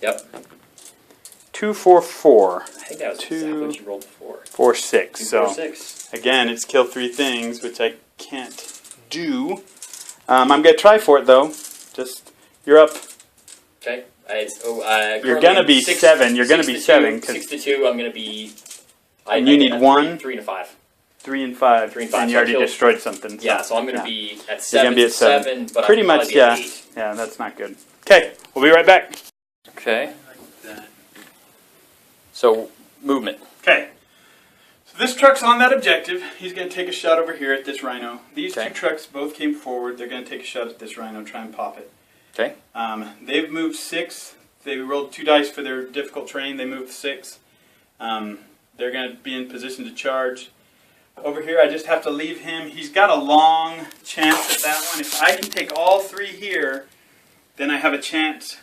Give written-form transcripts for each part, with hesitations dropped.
Yep. 2, 4, 4. I think that was exactly what you rolled before. 4, 6. 2, So 4, 6. again, it's kill 3 things, which I can't do. I'm gonna try for it though. Just you're up. Okay. You're gonna be 7. You're gonna be 7. 6 to 2. I'm gonna be. And you need 1. 3 and a 5. 3 and 5. 3 and 5. And you so already destroyed something. So, yeah, so I'm gonna be at 7. You're gonna be at 7. But pretty I'll much, be at yeah. 8. Yeah, that's not good. Okay, we'll be right back. Okay. So movement. Okay. So this truck's on that objective. He's going to take a shot over here at this rhino. These two trucks both came forward. They're going to take a shot at this rhino, try and pop it. Okay. They've moved 6. They rolled 2 dice for their difficult terrain. They moved 6. They're going to be in position to charge. Over here, I just have to leave him. He's got a long chance at that one. If I can take all 3 here, then I have a chance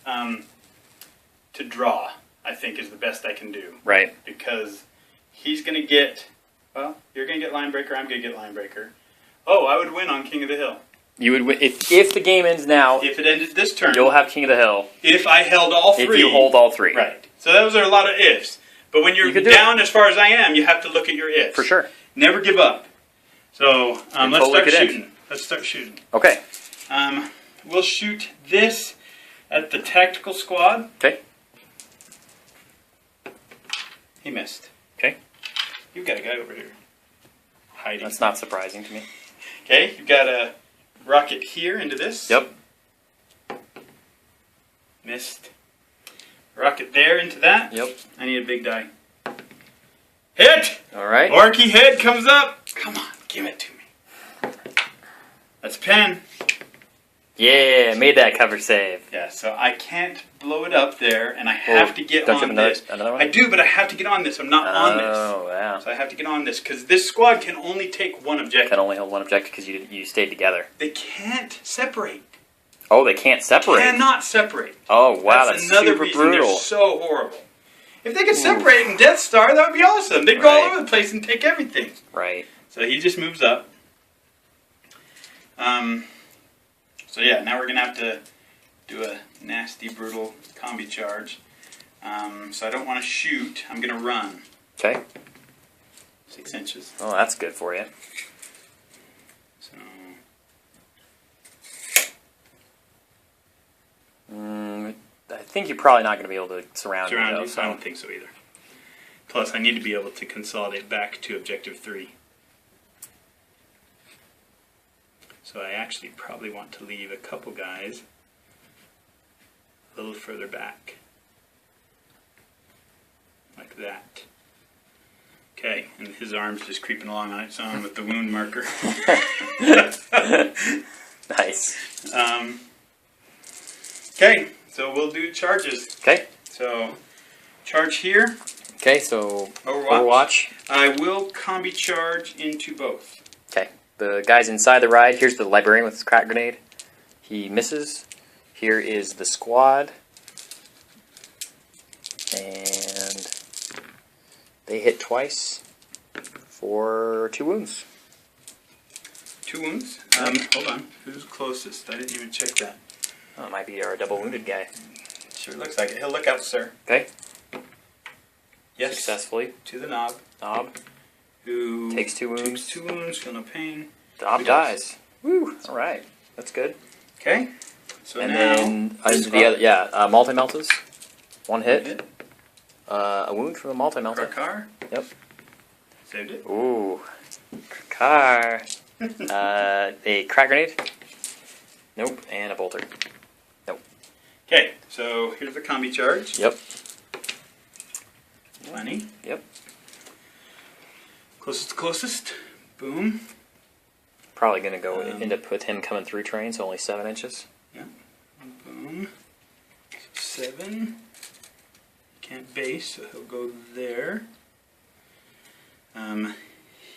to draw, I think, is the best I can do. Right. Because he's going to get, well, you're going to get line breaker, I'm going to get line breaker. Oh, I would win on King of the Hill. You would win if the game ends now. If it ended this turn. You'll have King of the Hill. If I held all 3. If you hold all 3. Right. So those are a lot of ifs. But when you're down as far as I am, you have to look at your ifs. For sure. Never give up. So let's start shooting. Let's start shooting. Okay. We'll shoot this at the tactical squad. Okay. He missed. Okay. You've got a guy over here hiding. That's not surprising to me. Okay, you've got a rocket here into this. Yep. Missed. Rocket there into that. Yep. I need a big die. Hit! All right. Orky head comes up. Come on, give it to me. That's a pen. Yeah, made that cover save. Yeah, so I can't blow it up there, and I have to get on this. Another one? I do, but I have to get on this. I'm not on this. Oh, wow. So I have to get on this, because this squad can only take 1 objective. Can only hold 1 objective because you stayed together. They can't separate. Oh, they can't separate. Cannot separate. Oh, wow, that's another super reason brutal. They're so horrible. If they could separate in Death Star, that would be awesome. They'd go all over the place and take everything. Right. So he just moves up. So yeah, now we're going to have to do a nasty, brutal combi charge. So I don't want to shoot. I'm going to run. Okay. 6 inches. Oh, that's good for you. So... I think you're probably not going to be able to surround me, though. I don't think so either. Plus, I need to be able to consolidate back to Objective 3. So I actually probably want to leave a couple guys a little further back. Like that. Okay, and his arm's just creeping along on its own with the wound marker. Nice. Okay, so we'll do charges. Okay. So, charge here. Okay, so Overwatch. I will combi charge into both. Okay. The guy's inside the ride. Here's the librarian with his crack grenade. He misses. Here is the squad. And they hit twice for 2 wounds. 2 wounds? Hold on. Who's closest? I didn't even check that. Oh, it might be our double wounded guy. Sure looks like it. He'll look out, sir. Okay. Yes. Successfully. To the knob. Knob. Who takes 2 wounds. Takes 2 wounds, feel no pain. Knob dies. Woo! Alright. That's good. Okay. So and now... then, the other, multi-meltas. 1 hit. A wound from the multi-melta. Car. Yep. Saved it. Ooh. Car. A crack grenade. Nope. And a bolter. Nope. Okay, so here's the combi charge. Yep. Plenty. Yep. Closest to closest. Boom. Probably going to go end up with him coming through train, so only 7 inches. Yeah. Boom. 7. Can't base, so he'll go there.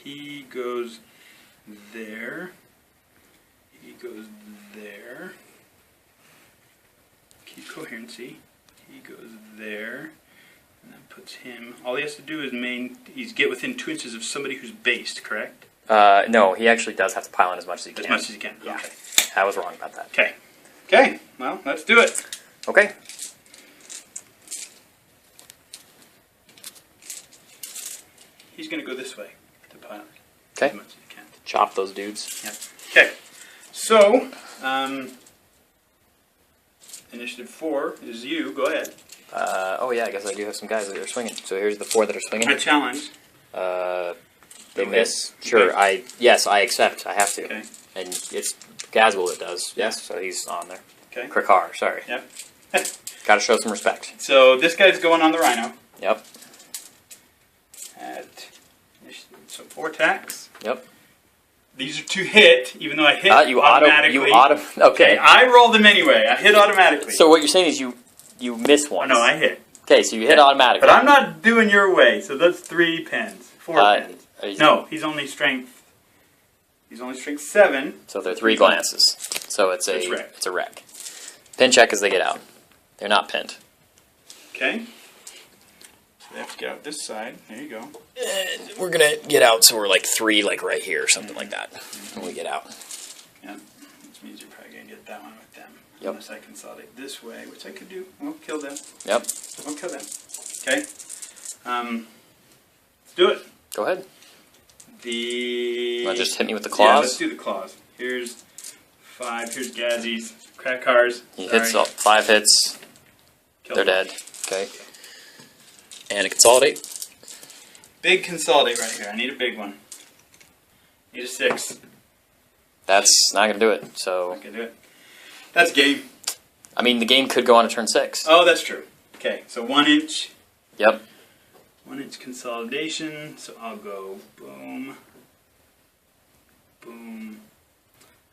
He goes there. He goes there. Keep coherency. He goes there. And that puts him... All he has to do is get within 2 inches of somebody who's based, correct? No, he actually does have to pile in as much as he can. As much as he can. Yeah. Okay. I was wrong about that. Okay. Okay. Well, let's do it. Okay. he's going to go this way to pilot. Okay. As much as he can. Chop those dudes. Yep. Okay. So, initiative 4 is you. Go ahead. Oh yeah, I guess I do have some guys that are swinging. So here's the 4 that are swinging. I challenge. They Okay. miss. Sure. Okay. I accept. I have to. Okay. And it's Gazwell that does. Yes. So he's on there. Okay. Krakar. Sorry. Yep. Got to show some respect. So this guy's going on the rhino. Yep. So 4 attacks. Yep. These are to hit, even though I hit You automatically. Okay. I roll them anyway. I hit automatically. So what you're saying is you miss one. No, I hit. Okay, so you hit automatically. But I'm not doing your way, so that's 3 pens. 4 pens. No, he's only strength 7. So they're 3 glances. So it's a wreck. Pin check as they get out. They're not pinned. Okay. So they have to get out this side. There you go. And we're gonna get out, so we're like 3, like right here or something like that when we get out. Yeah, which means you're probably gonna get that one with them. Yep. Unless I consolidate this way, which I could do. We'll kill them. Yep. We'll kill them. Okay. Let's do it. Go ahead. You want to just hit me with the Yeah, claws? let's do the claws. Here's 5. Here's Gazzy's. Crack cars. He hits all 5 hits. Kill They're them. dead. Okay. And a consolidate. Big consolidate right here. I need a big one. Need a 6. That's not gonna do it. So I can do it. That's game. I mean, the game could go on to turn 6. Oh, that's true. Okay, so 1 inch. Yep. 1 inch consolidation. So I'll go boom. Boom.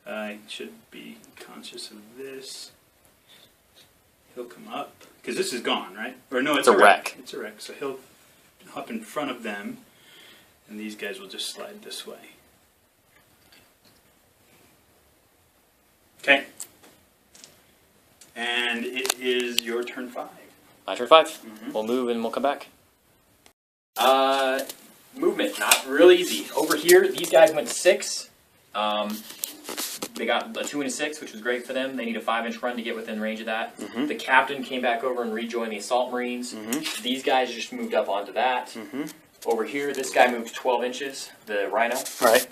I should be conscious of this. He'll come up. Because this is gone, right? Or no, it's a wreck. It's a wreck. So he'll hop in front of them. And these guys will just slide this way. Okay. And it is your turn 5. My turn 5. Mhm. We'll move and we'll come back. Movement, not real easy. Over here, these guys went 6. They got a 2 and a 6, which was great for them. They need a 5-inch run to get within range of that. Mm-hmm. The captain came back over and rejoined the assault marines. Mm-hmm. These guys just moved up onto that. Mm-hmm. Over here, this guy moved 12 inches, the rhino. Right.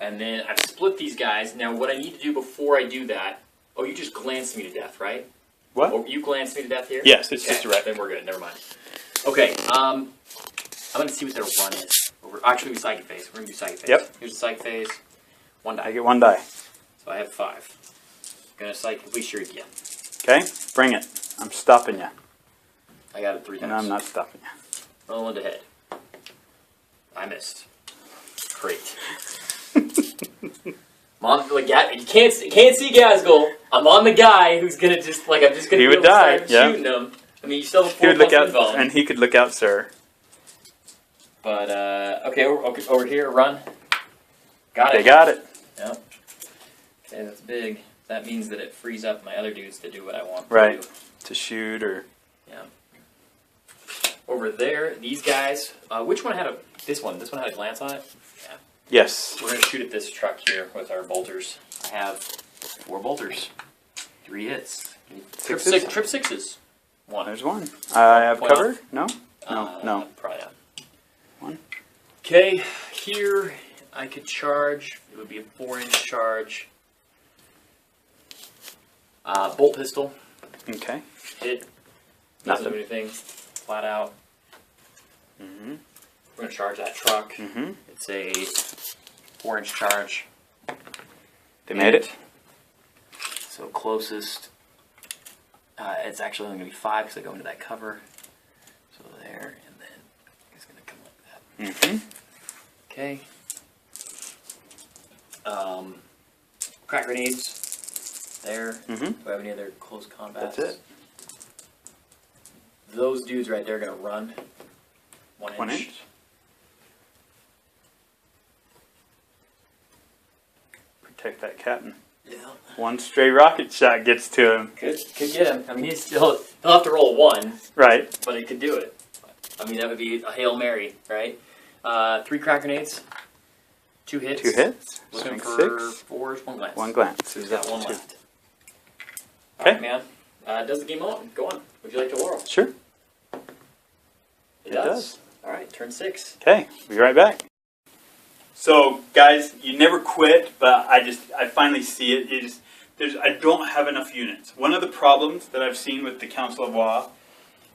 And then I've split these guys. Now, what I need to do before I do that... Oh, you just glanced me to death, right? What? Oh, you glanced me to death here? Yes, it's okay, just a wreck. Then we're good. Never mind. Okay, I'm going to see what their run is. Actually, psychic phase. We're going to do psychic phase. Yep. Here's the psychic phase. 1 die. I get 1 die. So I have 5. Going to psychically shriek again. Okay, bring it. I'm stopping you. I got it 3 times. No, I'm not stopping you. Roll 1 to hit. I missed. Great. Mom, like, you can't see Gazgul. I'm on the guy who's gonna just like I'm just gonna He be would able to die, start yeah. shooting him. I mean, you still have He 4 would look plus out, bone. and he could look out, sir. But okay, over here, run. Got it. They got it. Yep. Okay, that's big. That means that it frees up my other dudes to do what I want Right. to do. To shoot or... Yeah. Over there, these guys. Which one had a? This one. This one had a glance on it. Yeah. Yes. We're gonna shoot at this truck here with our bolters. I have 4 bolters. 3 hits. Trip 6s. 1. There's 1. I have 12. cover? No? No. Probably not. 1. Okay, here I could charge. It would be a 4-inch charge. Bolt pistol. Okay. Hit. Doesn't Nothing. do anything. Flat out. Mm-hmm. We're going to charge that truck. Mm-hmm. It's a 4-inch charge. They made it. So closest. It's actually only going to be 5 because I go into that cover. So there, and then it's going to come like that. Mm-hmm. Okay. Crack grenades. There. Mm-hmm. Do I have any other close combat? That's it. Those dudes right there are going to run. 1 inch. 1 inch. Protect that captain. Yeah. 1 stray rocket shot gets to him. Could get him. I mean, he'll have to roll 1, Right. but he could do it. I mean, that would be a Hail Mary, right? 3 crack grenades. 2 hits. 2 hits. Looking Swing for 6. 4, 1 glance. 1 glance. So he's got 1 2. left. Okay. Alright, man. Does the game on? Go on. Would you like to whirl? Sure. It does. Alright. turn 6. Okay, be right back. So, guys, you never quit, but I finally see it. I don't have enough units. One of the problems that I've seen with the Council of Wa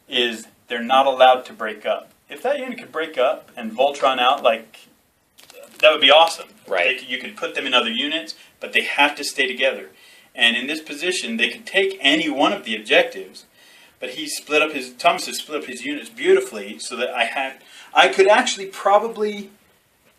is they're not allowed to break up. If that unit could break up and Voltron out, that would be awesome. Right. You could put them in other units, but they have to stay together. And in this position, they could take any one of the objectives, but Thomas has split up his units beautifully so that I could actually probably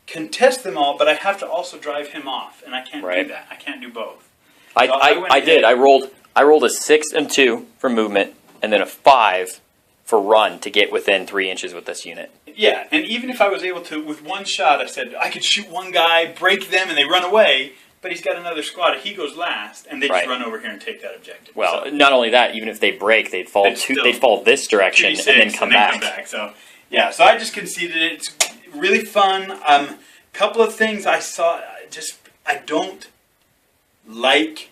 contest them all, but I have to also drive him off, and I can't do that. I can't do both. I did. I rolled a 6 and 2 for movement, and then a 5 for run to get within 3 inches with this unit. Yeah, and even if I was able to, with one shot, I said I could shoot one guy, break them, and they run away. But he's got another squad. He goes last, and they just run over here and take that objective. Well, not only that, even if they break, they'd fall this direction and then come back. So, yeah. So I just conceded it. It's really fun. Couple of things I saw. I don't like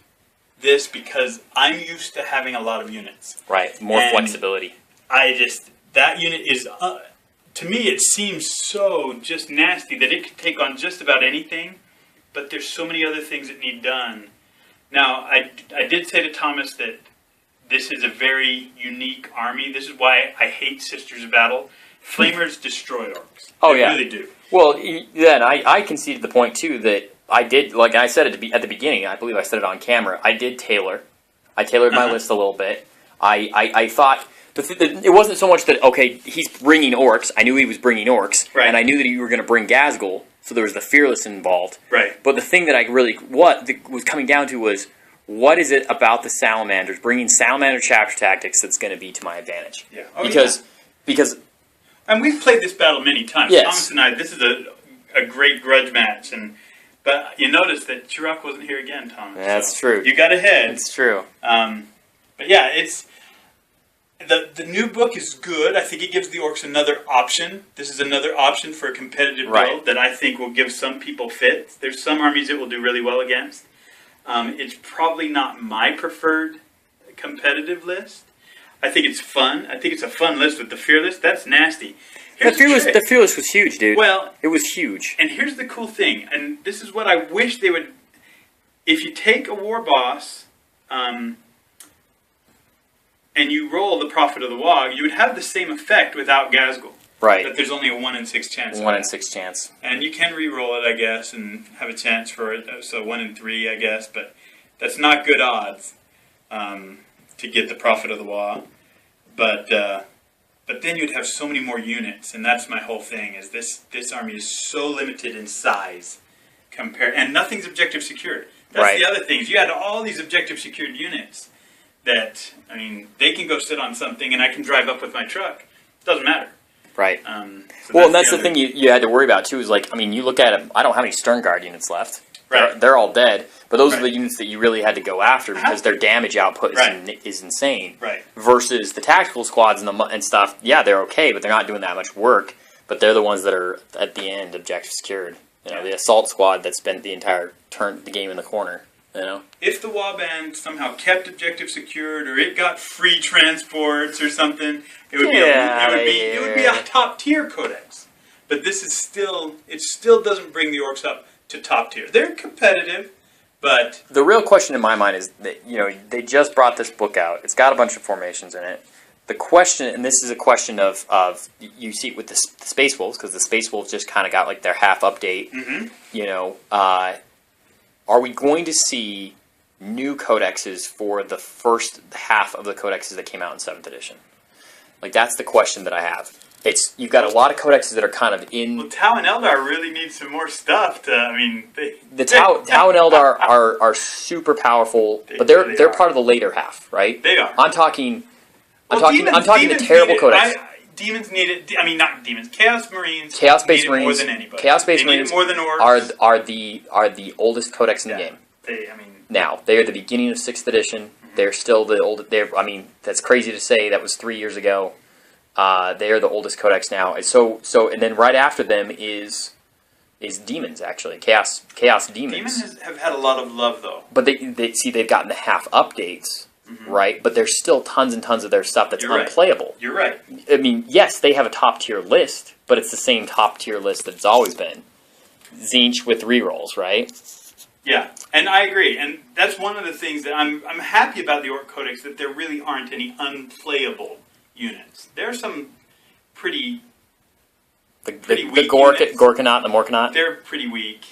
this because I'm used to having a lot of units. Right. More flexibility. That unit is, to me, it seems so just nasty that it could take on just about anything. But there's so many other things that need done. Now, I did say to Thomas that this is a very unique army. This is why I hate Sisters of Battle. Flamers destroy orcs. Oh, they yeah. really do. Well, then I conceded the point, too, that I did, like I said at the beginning, I believe I said it on camera, I did tailor. I tailored my list a little bit. I thought... it wasn't so much that, okay, he's bringing orcs. I knew he was bringing orcs. Right. And I knew that you were going to bring Ghazghkull. So there was the Fearless involved. Right. But the thing that was coming down to was, what is it about the Salamanders, bringing Salamander chapter tactics that's going to be to my advantage? Yeah. Because... And we've played this battle many times. Yes. Thomas and I, this is a great grudge match. But you notice that Chirac wasn't here again, Thomas. That's true. You got ahead. It's true. But yeah, it's... The new book is good. I think it gives the orcs another option. This is another option for a competitive build that I think will give some people fits. There's some armies it will do really well against. It's probably not my preferred competitive list. I think it's fun. I think it's a fun list with the Fearless. That's nasty. The Fearless was huge, dude. Well, it was huge. And here's the cool thing, and this is what I wish they would... If you take a war boss... and you roll the Prophet of the Wog, you would have the same effect without Ghazghkull. Right. But there's only a 1 in 6 chance. 1 in 6 chance. And you can re-roll it, I guess, and have a chance for it. So 1 in 3, I guess. But that's not good odds to get the Prophet of the Wog. But then you'd have so many more units, and that's my whole thing. Is this army is so limited in size, and nothing's objective secured. That's the other thing. Is you had all these objective secured units. That, they can go sit on something and I can drive up with my truck. It doesn't matter. Right. So well, and that's the thing you had to worry about, too, is you look at it, I don't have any Stern Guard units left. Right. They're all dead, but those are the units that you really had to go after because their damage output is insane. Right. Versus the tactical squads and stuff, yeah, they're okay, but they're not doing that much work, but they're the ones that are, at the end, objective secured. The assault squad that spent the entire the game in the corner. If the Warband somehow kept objective secured, or it got free transports or something, it would be a top tier codex. But this is still doesn't bring the orcs up to top tier. They're competitive, but the real question in my mind is that they just brought this book out. It's got a bunch of formations in it. The question, and this is a question of you see it with the Space Wolves, because the Space Wolves just kind of got their half update. Mm-hmm. Are we going to see new codexes for the first half of the codexes that came out in 7th edition? That's the question that I have. You've got a lot of codexes that are kind of in... Well, Tau and Eldar really need some more stuff to, The Tau and Eldar are super powerful, but they're part of the later half, right? They are. I'm talking the terrible codex. Demons need it. Not demons. Chaos Marines. Chaos Space need Marines it more than anybody. Chaos Space Marines more than orcs. are the oldest codex in the game. Now they are the beginning of 6th edition. Mm-hmm. They're still the old. That's crazy to say. That was 3 years ago. They are the oldest codex now. And and then right after them is demons actually. Chaos demons. Demons have had a lot of love though. But they've gotten the half updates right? But there's still tons and tons of their stuff that's unplayable. You're right. I mean, yes, they have a top-tier list, but it's the same top-tier list that it's always been. Tzeentch with rerolls, right? Yeah, and I agree. And that's one of the things that I'm happy about the Orc Codex, that there really aren't any unplayable units. There are some pretty weak the units. Gorkanaut and the Morkanaut? They're pretty weak.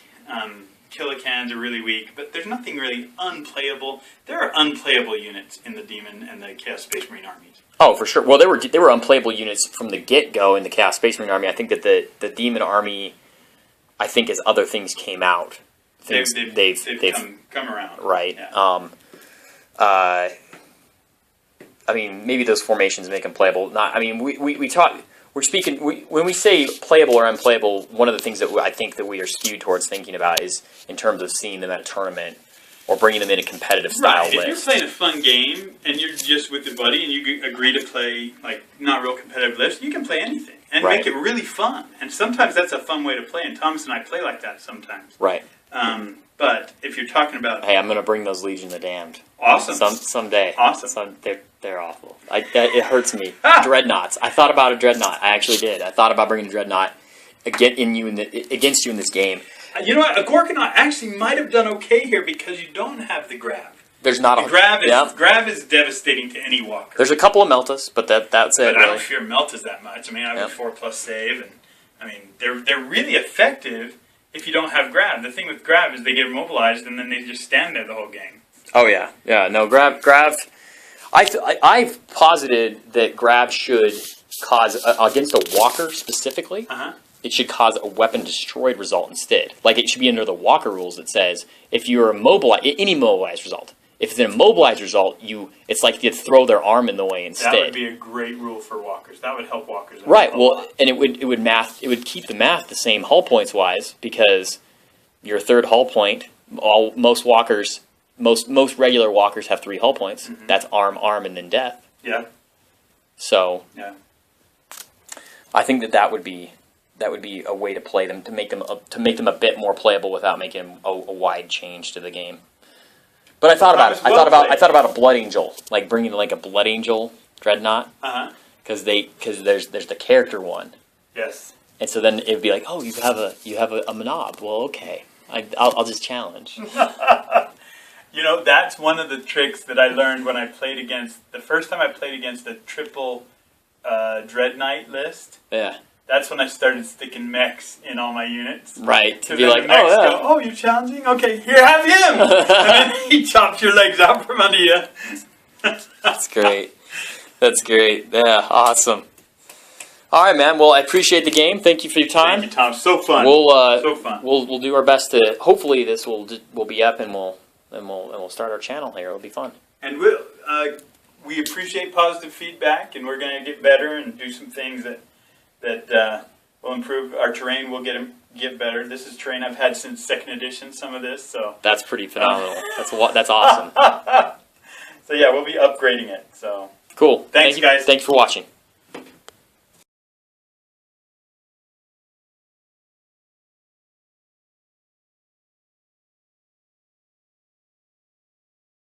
Killicans are really weak, but there's nothing really unplayable. There are unplayable units in the Demon and the Chaos Space Marine armies. Oh, for sure. Well, there were unplayable units from the get-go in the Chaos Space Marine army. I think that the Demon army, I think as other things came out, They've come around. Right. Yeah. I mean, maybe those formations make them playable. Not. I mean, we talk. We're speaking when we say playable or unplayable. One of the things that I think that we are skewed towards thinking about is in terms of seeing them at a tournament or bringing them in a competitive style list. If you're playing a fun game and you're just with your buddy and you agree to play like not real competitive lists, you can play anything and make it really fun. And sometimes that's a fun way to play. And Thomas and I play like that sometimes. Right. But if you're talking about... Hey, I'm going to bring those Legion of the Damned. Awesome. Someday. Awesome. They're awful. It hurts me. Dreadnoughts. I thought about a Dreadnought. I actually did. I thought about bringing a Dreadnought against you in this game. You know what? A Gorkanaut actually might have done okay here because you don't have the Grav. There's not Grav is devastating to any walker. There's a couple of Meltas, but that's it. But I don't fear Meltas that much. I mean, I have a 4+ save, and I mean they're really effective if you don't have Grav. The thing with Grav is they get immobilized and then they just stand there the whole game. Oh yeah, yeah. No, Grav. I've posited that Grav should cause against a walker specifically. It should cause a weapon destroyed result instead. Like it should be under the walker rules that says if you're any mobilized result. If it's an immobilized result, it's like you throw their arm in the way instead. That would be a great rule for walkers. That would help walkers. Right. Well, and it would keep the math the same hull points wise because your third hull point. Most regular walkers have 3 hull points. That's arm, and then death. Yeah. So. Yeah. I think that would be a way to play them to make them a bit more playable without making a wide change to the game. But I thought about it. I thought about a Blood Angel, like bringing like a Blood Angel Dreadnought, because there's the character one. Yes. And so then it'd be like, oh, you have a Monob. Well, okay, I'll just challenge. You know, that's one of the tricks that I learned when I played the first time I played against a triple Dread Knight list. Yeah. That's when I started sticking mechs in all my units. Right. To be like, oh, you're challenging? Okay, here, have him! And then he chops your legs out from under you. That's great. That's great. Yeah, awesome. All right, man. Well, I appreciate the game. Thank you for your time. Thank you, Tom. So fun. So fun. We'll do our best to. Hopefully, this will be up, and we'll start our channel here. It'll be fun. And we appreciate positive feedback, and we're going to get better and do some things that will improve our terrain. We'll get better. This is terrain I've had since 2nd edition. Some of this, so that's pretty phenomenal. That's awesome. So yeah, we'll be upgrading it. So cool. Thanks, guys. Thanks for watching.